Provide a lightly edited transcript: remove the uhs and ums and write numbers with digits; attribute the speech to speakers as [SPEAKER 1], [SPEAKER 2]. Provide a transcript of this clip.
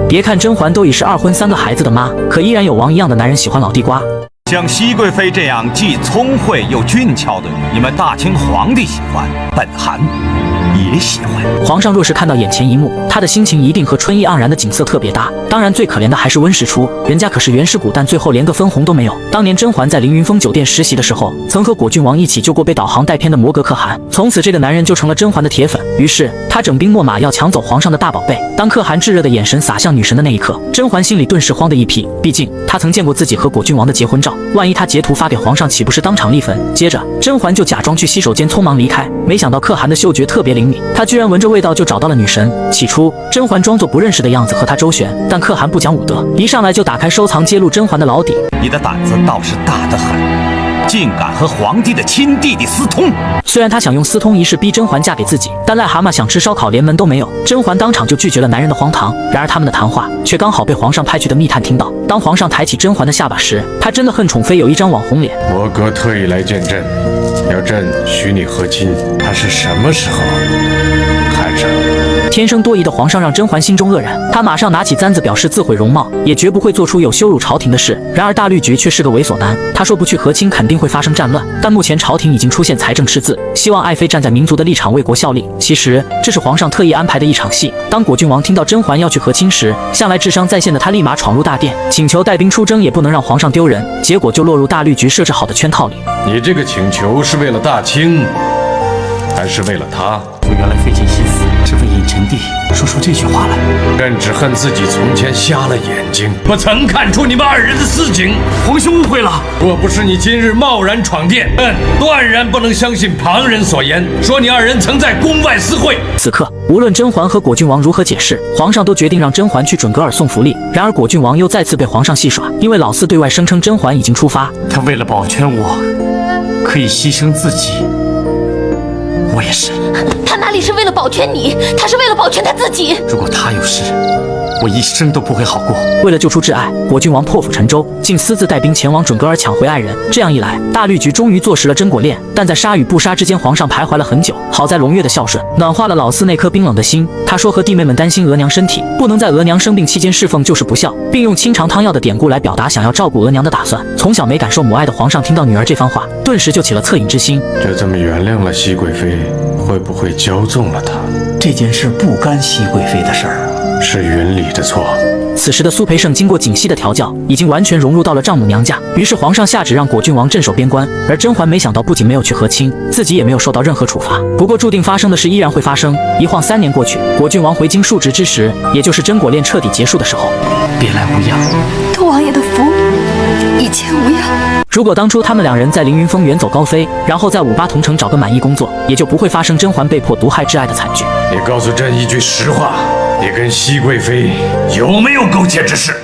[SPEAKER 1] 别看甄嬛都已是2婚3个孩子的妈，可依然有王一样的男人喜欢老地瓜。
[SPEAKER 2] 像熹贵妃这样既聪慧又俊俏的女，你们大清皇帝喜欢，本汗也喜欢。
[SPEAKER 1] 皇上若是看到眼前一幕，他的心情一定和春意盎然的景色特别搭。当然，最可怜的还是温实初，人家可是元氏骨，但最后连个分红都没有。当年甄嬛在凌云峰酒店实习的时候，曾和果郡王一起救过被导航带偏的摩格可汗，从此这个男人就成了甄嬛的铁粉。于是他整兵秣马要抢走皇上的大宝贝。当可汗炙热的眼神洒向女神的那一刻，甄嬛心里顿时慌的一批。毕竟她曾见过自己和果郡王的结婚照，万一他截图发给皇上，岂不是当场立坟？接着甄嬛就假装去洗手间匆忙离开，没想到可汗的嗅觉特别灵敏，他居然闻着味道就找到了女神。起初甄嬛装作不认识的样子和他周旋，但可汗不讲武德，一上来就打开收藏揭露甄嬛的老底。
[SPEAKER 2] 你的胆子倒是大得很，竟敢和皇帝的亲弟弟私通。
[SPEAKER 1] 虽然他想用私通一事逼甄嬛嫁给自己，但癞蛤蟆想吃烧烤连门都没有，甄嬛当场就拒绝了男人的荒唐。然而他们的谈话却刚好被皇上派去的密探听到。当皇上抬起甄嬛的下巴时，他真的恨宠妃有一张网红脸。
[SPEAKER 3] 嬷哥特意来见朕，要朕许你和亲，他是什么时候看上你？
[SPEAKER 1] 天生多疑的皇上让甄嬛心中愕然，他马上拿起簪子表示自毁容貌，也绝不会做出有羞辱朝廷的事。然而大律局却是个猥琐男，他说不去和亲肯定会发生战乱，但目前朝廷已经出现财政赤字，希望爱妃站在民族的立场为国效力。其实这是皇上特意安排的一场戏。当果郡王听到甄嬛要去和亲时，向来智商在线的他立马闯入大殿，请求带兵出征，也不能让皇上丢人，结果就落入大律局设置好的圈套里。
[SPEAKER 3] 你这个请求是为了大清，还是为了他？
[SPEAKER 4] 我原来费尽心思，只为引臣弟说出这句话来。
[SPEAKER 3] 朕只恨自己从前瞎了眼睛，不曾看出你们2人的私情。
[SPEAKER 4] 皇兄误会了，
[SPEAKER 3] 若不是你今日贸然闯殿，朕断然不能相信旁人所言，说你2人曾在宫外私会。
[SPEAKER 1] 此刻无论甄嬛和果郡王如何解释，皇上都决定让甄嬛去准格尔送福利。然而果郡王又再次被皇上戏耍，因为老四对外声称甄嬛已经出发，
[SPEAKER 4] 他为了保全我，可以牺牲自己。我也是。
[SPEAKER 5] 他哪里是为了保全你，他是为了保全他自己。
[SPEAKER 4] 如果他有事，我一生都不会好过。
[SPEAKER 1] 为了救出挚爱，果郡王破釜沉舟，竟私自带兵前往准格尔抢回爱人。这样一来，大律局终于坐实了甄果恋。但在杀与不杀之间，皇上徘徊了很久。好在胧月的孝顺暖化了老四那颗冰冷的心。他说和弟妹们担心额娘身体，不能在额娘生病期间侍奉就是不孝，并用清肠汤药的典故来表达想要照顾额娘的打算。从小没感受母爱的皇上听到女儿这番话，顿时就起了恻隐之心。
[SPEAKER 3] 这么原谅了熹贵妃，会不会骄纵了她？
[SPEAKER 4] 这件事不干熹贵妃的事儿，
[SPEAKER 3] 是云里的错。
[SPEAKER 1] 此时的苏培盛经过槿汐的调教，已经完全融入到了丈母娘家。于是皇上下旨让果郡王镇守边关，而甄嬛没想到不仅没有去和亲，自己也没有受到任何处罚。不过注定发生的事依然会发生。一晃3年过去，果郡王回京述职之时，也就是甄果恋彻底结束的时候。
[SPEAKER 4] 别来无恙，
[SPEAKER 5] 托王爷的福，一切无恙。
[SPEAKER 1] 如果当初他们2人在凌云峰远走高飞，然后在58同城找个满意工作，也就不会发生甄嬛被迫毒害挚爱的惨剧。
[SPEAKER 3] 你告诉朕一句实话，你跟熹贵妃有没有苟且之事？